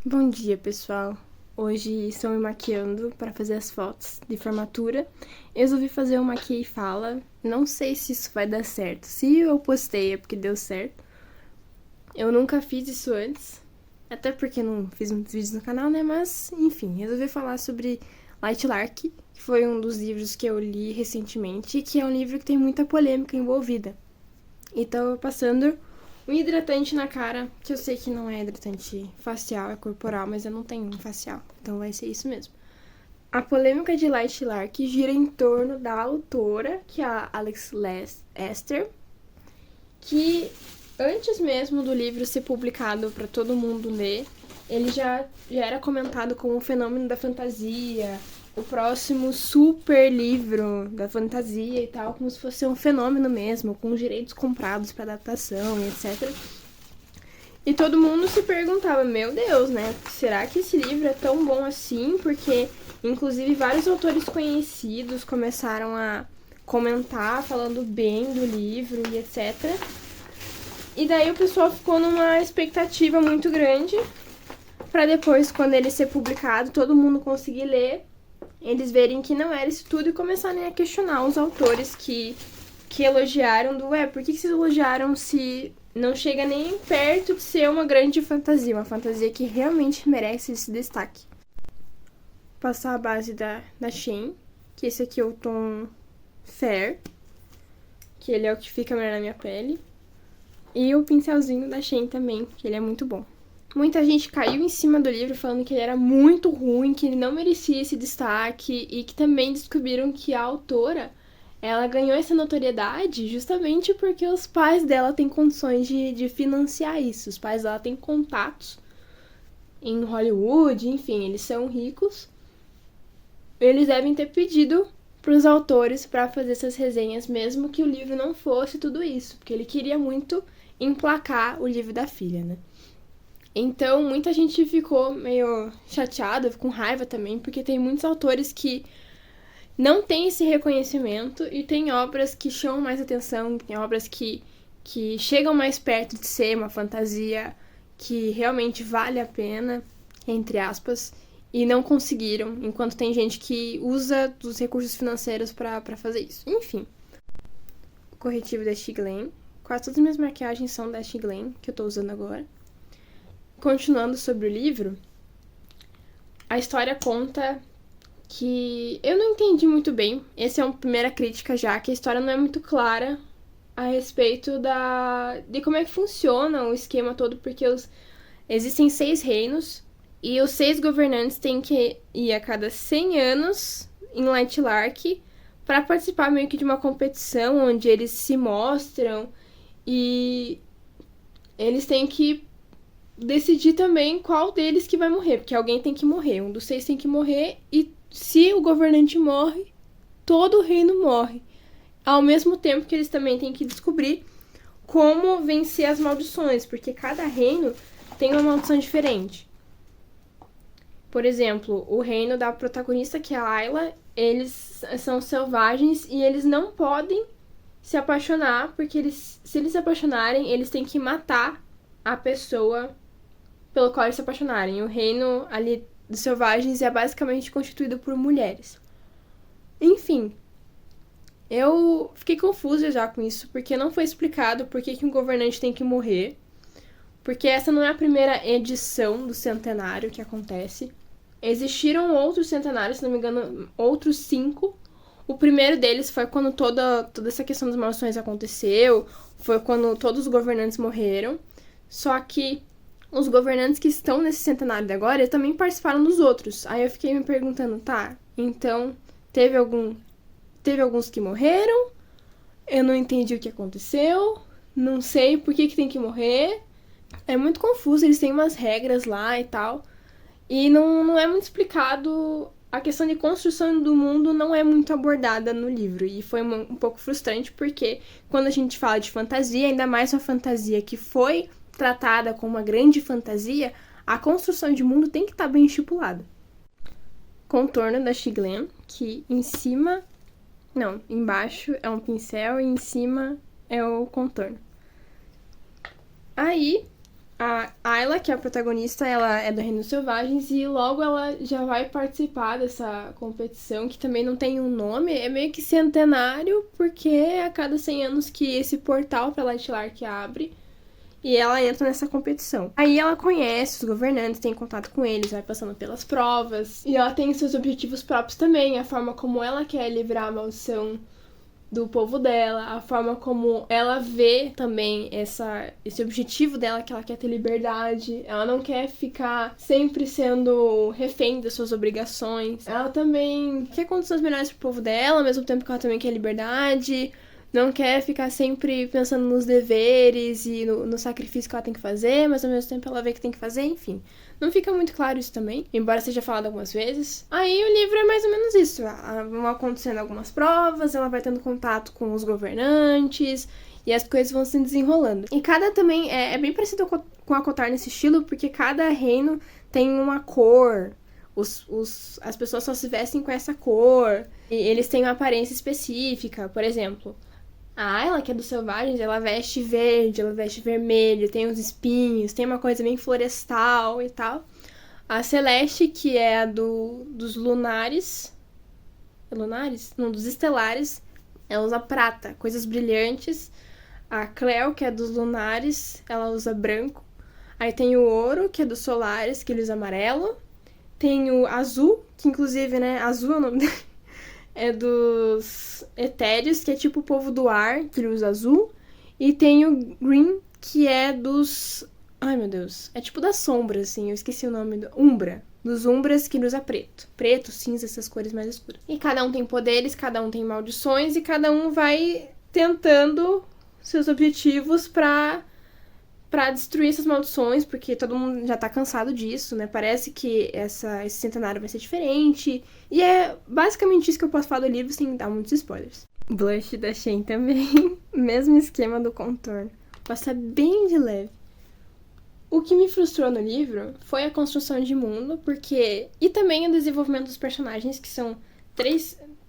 Bom dia, pessoal. Hoje estou me maquiando para fazer as fotos de formatura. Eu resolvi fazer uma maquia e fala. Não sei se isso vai dar certo. Se eu postei é porque deu certo. Eu nunca fiz isso antes. Até porque não fiz muitos vídeos no canal, né? Mas, enfim, resolvi falar sobre Light Lark, que foi um dos livros que eu li recentemente e que é um livro que tem muita polêmica envolvida. E tava passando um hidratante na cara, que eu sei que não é hidratante facial, é corporal, mas eu não tenho um facial, então vai ser isso mesmo. A polêmica de Light Lark gira em torno da autora, que é a Alex Esther, que antes mesmo do livro ser publicado para todo mundo ler, ele já era comentado como um fenômeno da fantasia, o próximo super livro da fantasia e tal, como se fosse um fenômeno mesmo, com direitos comprados para adaptação e etc. E todo mundo se perguntava, meu Deus, né? Será que esse livro é tão bom assim? Porque, inclusive, vários autores conhecidos começaram a comentar, falando bem do livro e etc. E daí o pessoal ficou numa expectativa muito grande para depois, quando ele ser publicado, todo mundo conseguir ler, eles verem que não era isso tudo e começarem a questionar os autores que elogiaram por que vocês elogiaram se não chega nem perto de ser uma grande fantasia, uma fantasia que realmente merece esse destaque. Passar a base da Shein, que esse aqui é o tom Fair, que ele é o que fica melhor na minha pele. E o pincelzinho da Shein também, que ele é muito bom. Muita gente caiu em cima do livro falando que ele era muito ruim, que ele não merecia esse destaque e que também descobriram que a autora, ela ganhou essa notoriedade justamente porque os pais dela têm condições de financiar isso. Os pais dela têm contatos em Hollywood, enfim, eles são ricos. Eles devem ter pedido para os autores para fazer essas resenhas, mesmo que o livro não fosse tudo isso, porque ele queria muito emplacar o livro da filha, né? Então, muita gente ficou meio chateada, com raiva também, porque tem muitos autores que não têm esse reconhecimento e tem obras que chamam mais atenção, tem obras que chegam mais perto de ser uma fantasia que realmente vale a pena, entre aspas, e não conseguiram, enquanto tem gente que usa dos recursos financeiros para fazer isso. Enfim, o corretivo da Shiglen. Quase todas as minhas maquiagens são da Shiglen, que eu tô usando agora. Continuando sobre o livro, a história conta que eu não entendi muito bem. Essa é uma primeira crítica já, que a história não é muito clara a respeito de como é que funciona o esquema todo, porque existem 6 reinos e os 6 governantes têm que ir a cada 100 anos em Light Lark para participar meio que de uma competição onde eles se mostram e eles têm que decidir também qual deles que vai morrer, porque alguém tem que morrer, um dos 6 tem que morrer, e se o governante morre, todo o reino morre. Ao mesmo tempo que eles também têm que descobrir como vencer as maldições, porque cada reino tem uma maldição diferente. Por exemplo, o reino da protagonista, que é a Ayla, eles são selvagens e eles não podem se apaixonar, porque se eles se apaixonarem, eles têm que matar a pessoa pelo qual eles se apaixonarem. O reino ali dos selvagens é basicamente constituído por mulheres. Enfim, eu fiquei confusa já com isso, porque não foi explicado por que um governante tem que morrer, porque essa não é a primeira edição do centenário que acontece. Existiram outros centenários, se não me engano, outros 5. O primeiro deles foi quando toda essa questão das maldições aconteceu, foi quando todos os governantes morreram, só que os governantes que estão nesse centenário de agora, eles também participaram dos outros. Aí eu fiquei me perguntando, tá, então teve alguns que morreram, eu não entendi o que aconteceu, não sei por que tem que morrer. É muito confuso, eles têm umas regras lá e tal. E não é muito explicado, a questão de construção do mundo não é muito abordada no livro. E foi um pouco frustrante, porque quando a gente fala de fantasia, ainda mais uma fantasia que foi tratada como uma grande fantasia, a construção de mundo tem que estar bem estipulada. Contorno da Shiglen, que embaixo é um pincel e em cima é o contorno. Aí, A Ayla, que é a protagonista, ela é do Reino dos Selvagens e logo ela já vai participar dessa competição, que também não tem um nome, é meio que centenário, porque é a cada 100 anos que esse portal pra Lightlark abre e ela entra nessa competição. Aí ela conhece os governantes, tem contato com eles, vai passando pelas provas, e ela tem seus objetivos próprios também, a forma como ela quer livrar a maldição do povo dela, a forma como ela vê também esse objetivo dela, que ela quer ter liberdade, ela não quer ficar sempre sendo refém das suas obrigações, ela também quer condições melhores pro povo dela, ao mesmo tempo que ela também quer liberdade, não quer ficar sempre pensando nos deveres e no sacrifício que ela tem que fazer, mas ao mesmo tempo ela vê que tem que fazer, enfim. Não fica muito claro isso também, embora seja falado algumas vezes. Aí o livro é mais ou menos isso. Vão acontecendo algumas provas, ela vai tendo contato com os governantes e as coisas vão se desenrolando. E cada também é bem parecido com a Cotar nesse estilo, porque cada reino tem uma cor. As pessoas só se vestem com essa cor. E eles têm uma aparência específica, por exemplo. A Ayla, que é dos Selvagens, ela veste verde, ela veste vermelho, tem uns espinhos, tem uma coisa bem florestal e tal. A Celeste, que é a dos Lunares... É Lunares? Não, dos Estelares, ela usa prata, coisas brilhantes. A Cleo, que é dos Lunares, ela usa branco. Aí tem o Ouro, que é dos Solares, que ele usa amarelo. Tem o Azul, que inclusive, né, Azul é o nome dele. É dos Etéreos, que é tipo o povo do ar, que ele usa azul. E tem o Green, que é dos... Ai, meu Deus. É tipo das sombras, assim. Eu esqueci o nome. Umbra. Dos Umbras, que ele usa preto. Preto, cinza, essas cores mais escuras. E cada um tem poderes, cada um tem maldições. E cada um vai tentando seus objetivos pra destruir essas maldições, porque todo mundo já tá cansado disso, né? Parece que esse centenário vai ser diferente. E é basicamente isso que eu posso falar do livro sem dar muitos spoilers. Blush da Shein também. Mesmo esquema do contorno. Passa bem de leve. O que me frustrou no livro foi a construção de mundo, porque... E também o desenvolvimento dos personagens, que são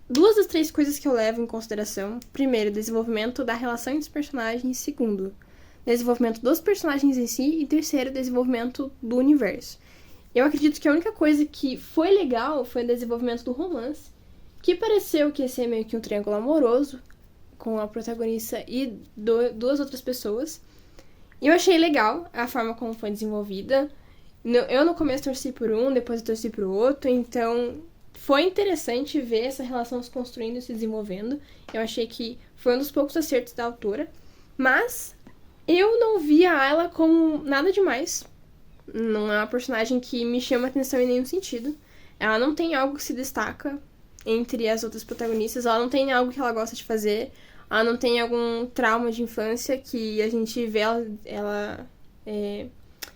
duas das três coisas que eu levo em consideração. Primeiro, o desenvolvimento da relação entre os personagens. Segundo, desenvolvimento dos personagens em si. E terceiro, desenvolvimento do universo. Eu acredito que a única coisa que foi legal foi o desenvolvimento do romance, que pareceu que ia ser meio que um triângulo amoroso com a protagonista e duas outras pessoas. E eu achei legal a forma como foi desenvolvida. Eu no começo torci por um, depois eu torci pro outro, então foi interessante ver essa relação se construindo e se desenvolvendo. Eu achei que foi um dos poucos acertos da autora, mas eu não via ela como nada demais. Não é uma personagem que me chama atenção em nenhum sentido. Ela não tem algo que se destaca entre as outras protagonistas. Ela não tem algo que ela gosta de fazer. Ela não tem algum trauma de infância que a gente vê ela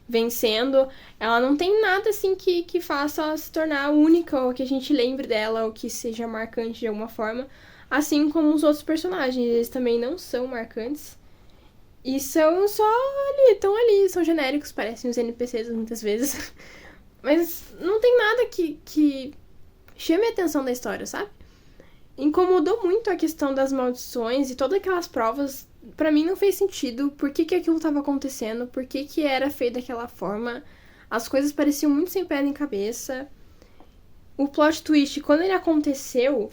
vencendo. Ela não tem nada assim que faça ela se tornar única, ou que a gente lembre dela, ou que seja marcante de alguma forma. Assim como os outros personagens. Eles também não são marcantes. E são só estão ali, são genéricos, parecem os NPCs muitas vezes. Mas não tem nada que chame a atenção da história, sabe? Incomodou muito a questão das maldições e todas aquelas provas. Pra mim não fez sentido. Por que aquilo tava acontecendo? Por que era feito daquela forma? As coisas pareciam muito sem pé nem cabeça. O plot twist, quando ele aconteceu,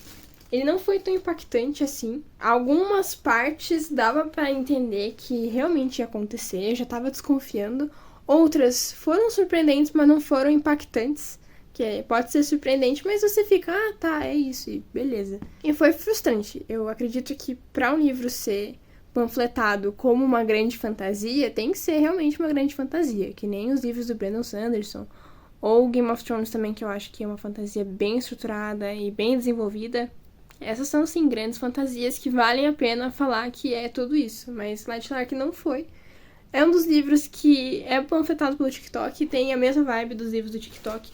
ele não foi tão impactante assim. Algumas partes dava pra entender que realmente ia acontecer, eu já tava desconfiando. Outras foram surpreendentes, mas não foram impactantes. Que pode ser surpreendente, mas você fica, tá, é isso, e beleza. E foi frustrante. Eu acredito que pra um livro ser panfletado como uma grande fantasia, tem que ser realmente uma grande fantasia. Que nem os livros do Brandon Sanderson. Ou Game of Thrones também, que eu acho que é uma fantasia bem estruturada e bem desenvolvida. Essas são, sim, grandes fantasias que valem a pena falar que é tudo isso. Mas Lightlark não foi. É um dos livros que é panfletado pelo TikTok e tem a mesma vibe dos livros do TikTok.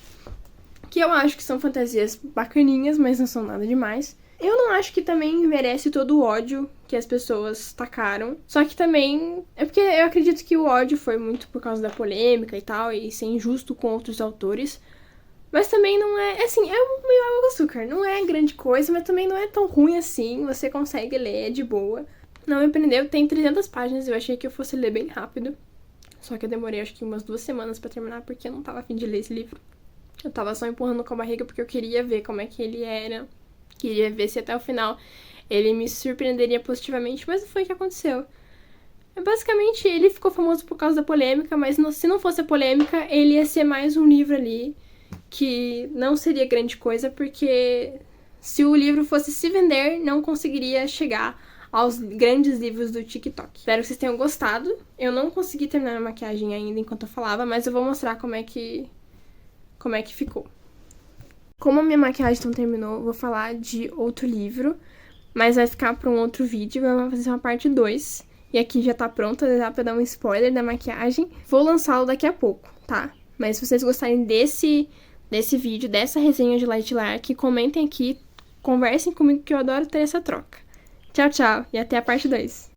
Que eu acho que são fantasias bacaninhas, mas não são nada demais. Eu não acho que também merece todo o ódio que as pessoas tacaram. Só que também... É porque eu acredito que o ódio foi muito por causa da polêmica e tal, e ser injusto com outros autores. Mas também não é... Assim, é meio água com açúcar. Não é grande coisa, mas também não é tão ruim assim. Você consegue ler de boa. Não me prendeu. Tem 300 páginas, eu achei que eu fosse ler bem rápido. Só que eu demorei acho que umas 2 semanas pra terminar, porque eu não tava a fim de ler esse livro. Eu tava só empurrando com a barriga porque eu queria ver como é que ele era. Queria ver se até o final ele me surpreenderia positivamente, mas não foi o que aconteceu. Basicamente, ele ficou famoso por causa da polêmica, mas se não fosse a polêmica, ele ia ser mais um livro ali que não seria grande coisa, porque se o livro fosse se vender, não conseguiria chegar aos grandes livros do TikTok. Espero que vocês tenham gostado. Eu não consegui terminar a maquiagem ainda enquanto eu falava, mas eu vou mostrar como é que ficou. Como a minha maquiagem não terminou, eu vou falar de outro livro, mas vai ficar para um outro vídeo, vai fazer uma parte 2. E aqui já tá pronta, dá pra dar um spoiler da maquiagem. Vou lançá-lo daqui a pouco, tá? Mas se vocês gostarem desse vídeo, dessa resenha de Light Lark, comentem aqui, conversem comigo que eu adoro ter essa troca. Tchau, tchau, e até a parte 2.